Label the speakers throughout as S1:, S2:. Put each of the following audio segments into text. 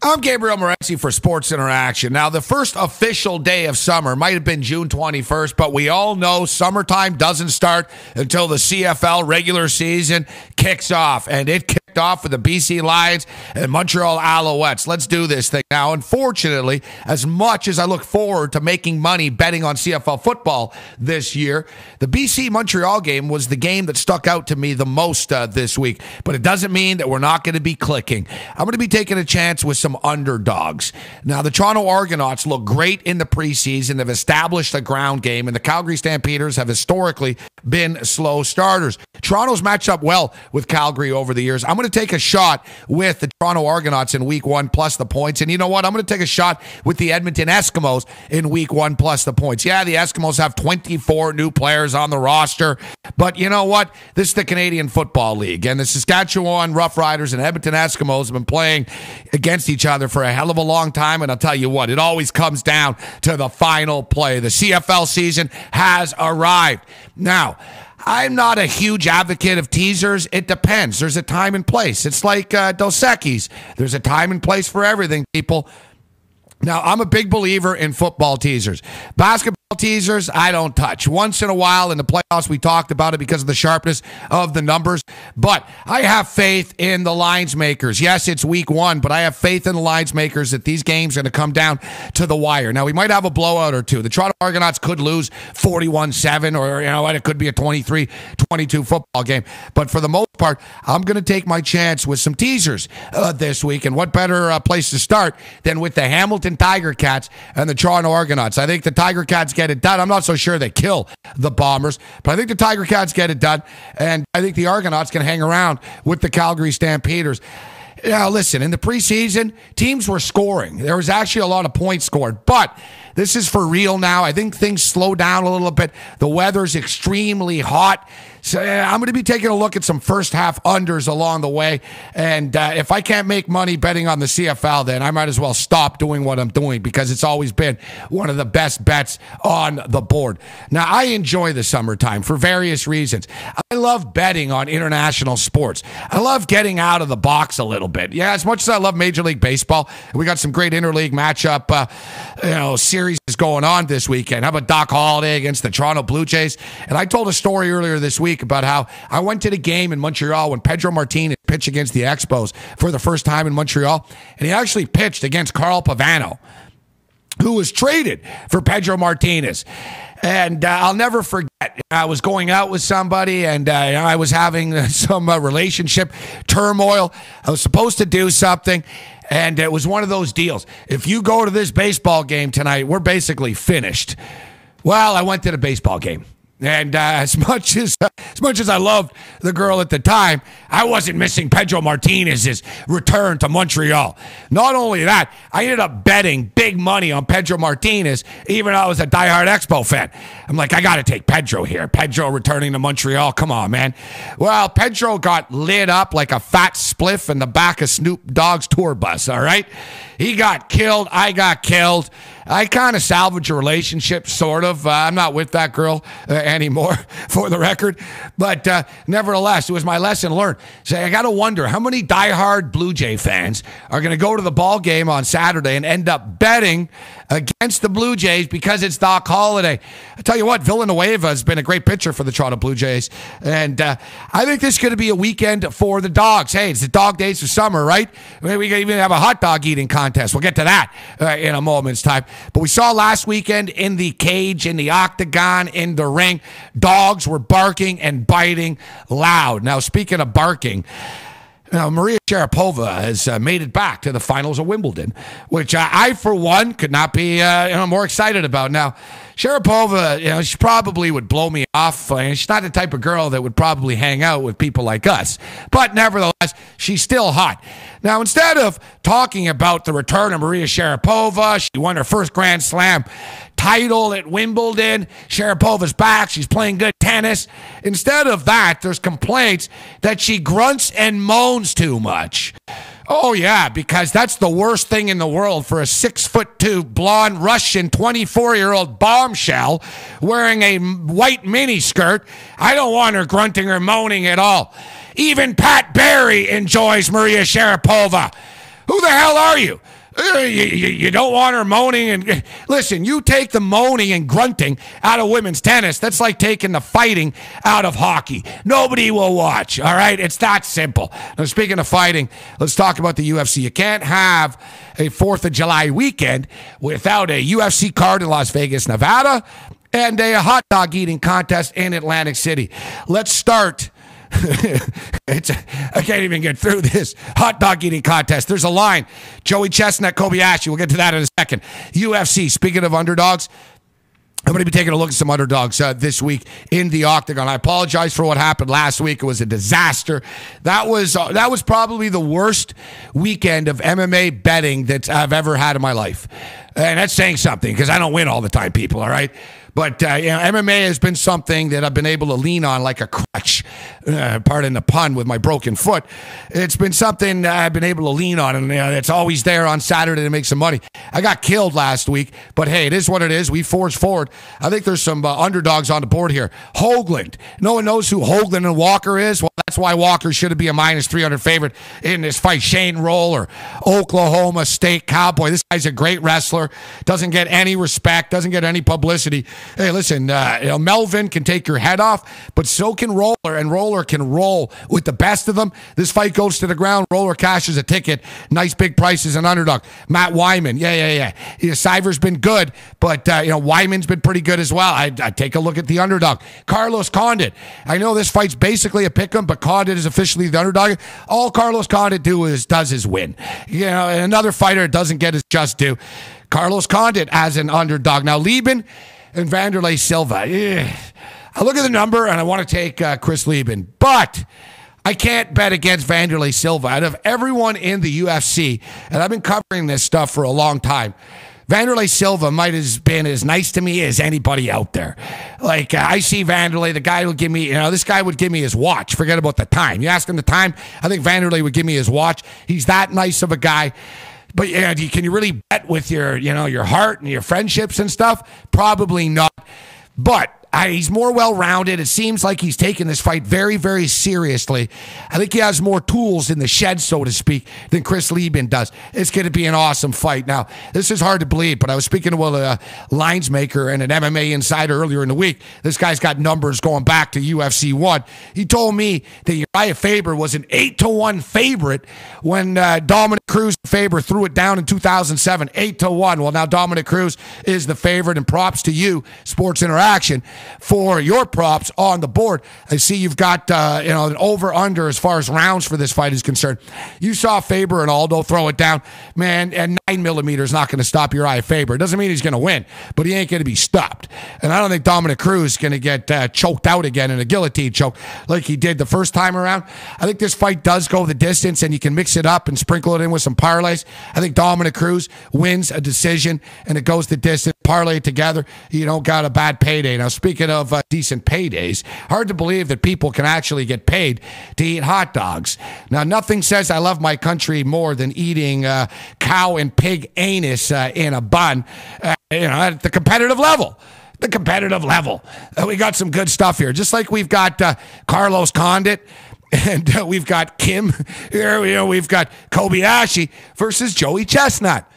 S1: I'm Gabriel Morency for Sports Interaction. Now, the first official day of summer might have been June 21st, but we all know summertime doesn't start until the CFL regular season kicks off, and it kicked off with the BC Lions and Montreal Alouettes. Let's do this thing. Now, unfortunately, as much as I look forward to making money betting on CFL football this year, the BC-Montreal game was the game that stuck out to me the most this week, but it doesn't mean that we're not going to be clicking. I'm going to be taking a chance with some underdogs. Now, the Toronto Argonauts look great in the preseason. They've established a ground game, and the Calgary Stampeders have historically been slow starters. Toronto's matched up well with Calgary over the years. I'm going to take a shot with the Toronto Argonauts in week one plus the points. And you know what? I'm going to take a shot with the Edmonton Eskimos in week one plus the points. Yeah, the Eskimos have 24 new players on the roster. But you know what? This is the Canadian Football League. And the Saskatchewan Roughriders and Edmonton Eskimos have been playing against each other for a hell of a long time. And I'll tell you what, it always comes down to the final play. The CFL season has arrived. Now, I'm not a huge advocate of teasers. It depends. There's a time and place. It's like Dos Equis. There's a time and place for everything, people. Now, I'm a big believer in football teasers. Basketball teasers, I don't touch. Once in a while in the playoffs, we talked about it because of the sharpness of the numbers. But I have faith in the lines makers. Yes, it's week one, but I have faith in the lines makers that these games are going to come down to the wire. Now, we might have a blowout or two. The Toronto Argonauts could lose 41-7, or you know what, it could be a 23-22 football game. But for the most part, I'm going to take my chance with some teasers this week. And what better place to start than with the Hamilton Tiger Cats and the Toronto Argonauts? I think the Tiger Cats get it done. I'm not so sure they kill the Bombers, but I think the Tiger Cats get it done, and I think the Argonauts can hang around with the Calgary Stampeders. Now, listen, in the preseason, teams were scoring. There was actually a lot of points scored, but this is for real now. I think things slow down a little bit. The weather's extremely hot. So I'm going to be taking a look at some first half unders along the way. And if I can't make money betting on the CFL, then I might as well stop doing what I'm doing because it's always been one of the best bets on the board. Now, I enjoy the summertime for various reasons. I love betting on international sports. I love getting out of the box a little bit. Yeah, as much as I love Major League Baseball, we got some great interleague matchup series going on this weekend. How about Doc Holliday against the Toronto Blue Jays? And I told a story earlier this week about how I went to the game in Montreal when Pedro Martinez pitched against the Expos for the first time in Montreal, and he actually pitched against Carl Pavano, who was traded for Pedro Martinez. And I'll never forget, I was going out with somebody, and I was having some relationship turmoil. I was supposed to do something, and it was one of those deals. If you go to this baseball game tonight, we're basically finished. Well, I went to the baseball game. And as much as I loved the girl at the time, I wasn't missing Pedro Martinez's return to Montreal. Not only that, I ended up betting big money on Pedro Martinez, even though I was a diehard Expo fan. I'm like, I got to take Pedro here. Pedro returning to Montreal. Come on, man. Well, Pedro got lit up like a fat spliff in the back of Snoop Dogg's tour bus, all right? He got killed. I got killed. I kind of salvaged a relationship, sort of. I'm not with that girl anymore, for the record. But nevertheless, it was my lesson learned. So I got to wonder how many diehard Blue Jay fans are going to go to the ball game on Saturday and end up betting against the Blue Jays because it's Doc Holliday. I tell you what, Villanueva has been a great pitcher for the Toronto Blue Jays. And I think this is going to be a weekend for the dogs. Hey, it's the dog days of summer, right? We can even have a hot dog eating contest. We'll get to that in a moment's time. But we saw last weekend in the cage, in the octagon, in the ring, dogs were barking and biting loud. Now, speaking of barking, Maria Sharapova has made it back to the finals of Wimbledon, which I, for one, could not be more excited about. Now, Sharapova, she probably would blow me off. She's not the type of girl that would probably hang out with people like us. But nevertheless, she's still hot. Now, instead of talking about the return of Maria Sharapova, she won her first Grand Slam title at Wimbledon. Sharapova's back. She's playing good tennis. Instead of that, there's complaints that she grunts and moans too much. Oh, yeah, because that's the worst thing in the world for a 6'2", blonde Russian 24-year-old bombshell wearing a white miniskirt. I don't want her grunting or moaning at all. Even Pat Barry enjoys Maria Sharapova. Who the hell are you? You don't want her moaning and listen, you take the moaning and grunting out of women's tennis. That's like taking the fighting out of hockey. Nobody will watch, all right? It's that simple. Now, speaking of fighting, let's talk about the UFC. You can't have a 4th of July weekend without a UFC card in Las Vegas, Nevada, and a hot dog eating contest in Atlantic City. Let's start. I can't even get through this hot dog eating contest. There's a line. Joey Chestnut, Kobayashi. We'll get to that in a second. UFC, speaking of underdogs, I'm going to be taking a look at some underdogs this week in the Octagon. I apologize for what happened last week. It was a disaster. That was probably the worst weekend of MMA betting that I've ever had in my life. And that's saying something because I don't win all the time, people, all right? But MMA has been something that I've been able to lean on like a crutch, pardon the pun, with my broken foot. It's been something I've been able to lean on, and it's always there on Saturday to make some money. I got killed last week, but hey, it is what it is. We forged forward. I think there's some underdogs on the board here. Hoagland. No one knows who Hoagland and Walker is. Well, that's why Walker should be a minus 300 favorite in this fight. Shane Roller, Oklahoma State Cowboy. This guy's a great wrestler. Doesn't get any respect. Doesn't get any publicity. Hey, listen, Melvin can take your head off, but so can Roller, and Roller can roll with the best of them. This fight goes to the ground. Roller cashes a ticket. Nice big price as an underdog. Matt Wyman, yeah. Cyver's been good, but Wyman's been pretty good as well. I take a look at the underdog. Carlos Condit. I know this fight's basically a pick'em, but Condit is officially the underdog. All Carlos Condit does is win. Another fighter doesn't get his just due. Carlos Condit as an underdog. Now, Lieben and Vanderlei Silva. I look at the number and I want to take Chris Lieben, but I can't bet against Vanderlei Silva. Out of everyone in the UFC, and I've been covering this stuff for a long time, Vanderlei Silva might have been as nice to me as anybody out there. Like, I see Vanderlei, the guy will give me, this guy would give me his watch. Forget about the time. You ask him the time, I think Vanderlei would give me his watch. He's that nice of a guy. But can you really bet with your heart and your friendships and stuff? Probably not. But he's more well-rounded. It seems like he's taking this fight very, very seriously. I think he has more tools in the shed, so to speak, than Chris Lieben does. It's going to be an awesome fight. Now, this is hard to believe, but I was speaking to a lines maker and an MMA insider earlier in the week. This guy's got numbers going back to UFC 1. He told me that Uriah Faber was an 8-1 favorite when Dominic Cruz Faber threw it down in 2007, 8-1. Well, now Dominic Cruz is the favorite, and props to you, Sports Interaction, for your props on the board. I see you've got an over-under as far as rounds for this fight is concerned. You saw Faber and Aldo throw it down. Man, and 9mm is not going to stop Uriah Faber. It doesn't mean he's going to win, but he ain't going to be stopped. And I don't think Dominic Cruz is going to get choked out again in a guillotine choke like he did the first time around. I think this fight does go the distance, and you can mix it up and sprinkle it in with some parlays. I think Dominic Cruz wins a decision, and it goes the distance. Parlay it together. You don't got a bad payday. Now, speaking of decent paydays, hard to believe that people can actually get paid to eat hot dogs. Now, nothing says I love my country more than eating cow and pig anus in a bun, at the competitive level. The competitive level. We got some good stuff here. Just like we've got Carlos Condit, and we've got Kim. We've got Kobayashi versus Joey Chestnut.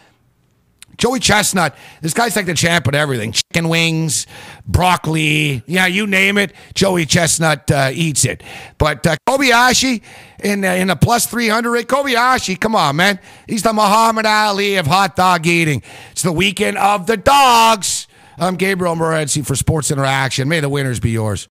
S1: Joey Chestnut, this guy's like the champ at everything. Chicken wings, broccoli, you name it, Joey Chestnut eats it. But Kobayashi in a plus 300 rate, Kobayashi, come on, man. He's the Muhammad Ali of hot dog eating. It's the weekend of the dogs. I'm Gabriel Morency for Sports Interaction. May the winners be yours.